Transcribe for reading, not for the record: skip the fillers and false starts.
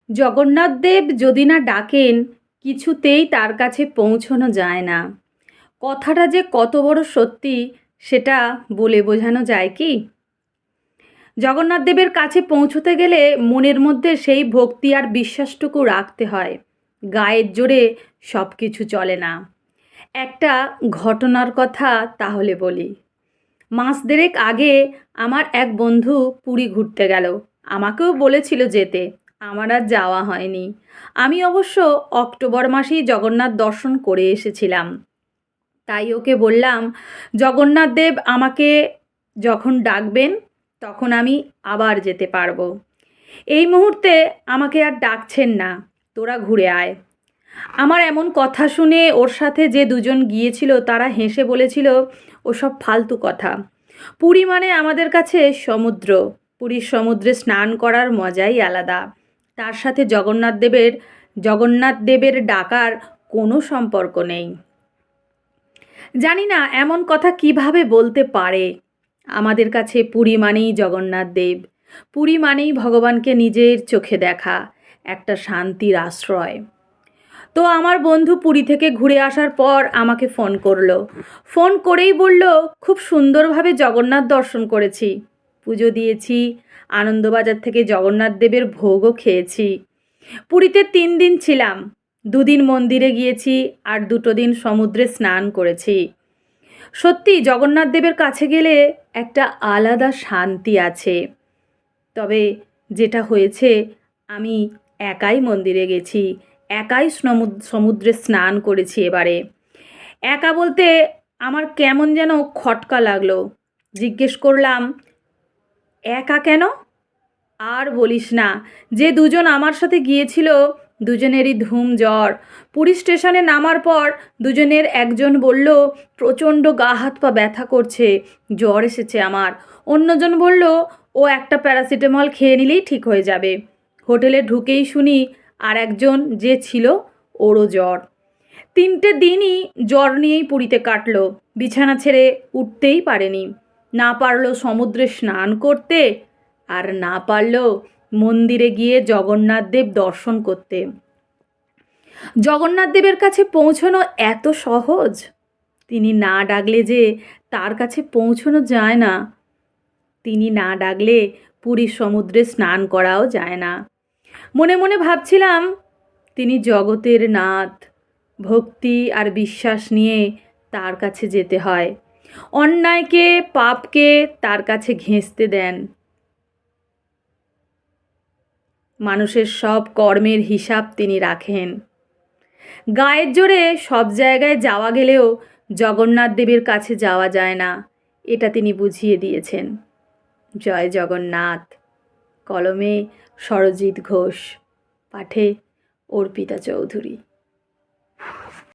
জগন্নাথ দেব যদি না ডাকেন, কিছুতেই তার কাছে পৌঁছানো যায় না। কথাটা যে কত বড় সত্যি সেটা বলে বোঝানো যায় কি? জগন্নাথ দেবের কাছে পৌঁছতে গেলে মনের মধ্যে সেই ভক্তি আর বিশ্বাসটুকু রাখতে হয়। গায়ের জোরে সব কিছু চলে না। একটা ঘটনার কথা তাহলে বলি। মাস দেড়েক আগে আমার এক বন্ধু পুরী ঘুরতে গেল। আমাকেও বলেছিল যেতে, আমার আর যাওয়া হয়নি। আমি অবশ্য অক্টোবর মাসেই জগন্নাথ দর্শন করে এসেছিলাম। তাই ওকে বললাম, জগন্নাথ দেব আমাকে যখন ডাকবেন তখন আমি আবার যেতে পারবো। এই মুহূর্তে আমাকে আর ডাকছেন না, তোরা ঘুরে আয়। আমার এমন কথা শুনে ওর সাথে যে দুজন গিয়েছিল তারা হেসে বলেছিল, ওসব ফালতু কথা। পুরী মানে আমাদের কাছে সমুদ্র। পুরীর সমুদ্রে স্নান করার মজাই আলাদা। তার সাথে জগন্নাথ দেবের ডাকার কোনো সম্পর্ক নেই। জানি না এমন কথা কিভাবে বলতে পারে। আমাদের কাছে পুরী মানেই জগন্নাথ দেব। পুরী মানেই ভগবানকে নিজের চোখে দেখা, একটা শান্তির আশ্রয়। তো আমার বন্ধু পুরী থেকে ঘুরে আসার পর আমাকে ফোন করলো। ফোন করেই বলল, খুব সুন্দরভাবে জগন্নাথ দর্শন করেছি, পুজো দিয়েছি, আনন্দবাজার থেকে জগন্নাথ দেবের ভোগও খেয়েছি। পুরীতে 3 দিন ছিলাম, 2 দিন মন্দিরে গিয়েছি আর 2 দিন সমুদ্রে স্নান করেছি। সত্যি জগন্নাথ দেবের কাছে গেলে একটা আলাদা শান্তি আছে। তবে যেটা হয়েছে, আমি একাই মন্দিরে গেছি, একাই সমুদ্রে স্নান করেছি এবারে। একা বলতে আমার কেমন যেন খটকা লাগলো। জিজ্ঞেস করলাম, একা কেন? আর বলিস না, যে দুজন আমার সাথে গিয়েছিল দুজনেরই ধুম জ্বর। পুরী স্টেশনে নামার পর দুজনের একজন বলল, প্রচণ্ড গা হাত পা ব্যথা করছে, জ্বর এসেছে আমার। অন্যজন বলল, ও একটা প্যারাসিটামল খেয়ে নিলেই ঠিক হয়ে যাবে। হোটেলে ঢুকেই শুনি আর একজন যে ছিল ওরও জ্বর। 3টে দিনই জ্বর নিয়েই পুরীতে কাটলো। বিছানা ছেড়ে উঠতেই পারেনি। না পারলো সমুদ্রে স্নান করতে, আর না পারলো মন্দিরে গিয়ে জগন্নাথ দেব দর্শন করতে। জগন্নাথ দেবের কাছে পৌঁছানো এত সহজ? তিনি না ডাকলে যে তার কাছে পৌঁছানো যায় না। তিনি না ডাকলে পুরীর সমুদ্রে স্নান করাও যায় না। মনে মনে ভাবছিলাম, তিনি জগতের নাথ। ভক্তি আর বিশ্বাস নিয়ে তার কাছে যেতে হয়। অন্যায়কে পাপকে তার কাছে ঘেঁষতে দেন। মানুষের সব কর্মের হিসাব তিনি রাখেন। গায়ের জোরে সব জায়গায় যাওয়া গেলেও জগন্নাথ দেবের কাছে যাওয়া যায় না, এটা তিনি বুঝিয়ে দিয়েছেন। জয় জগন্নাথ। কলমে সরজিৎ ঘোষ, পাঠে অর্পিতা চৌধুরী।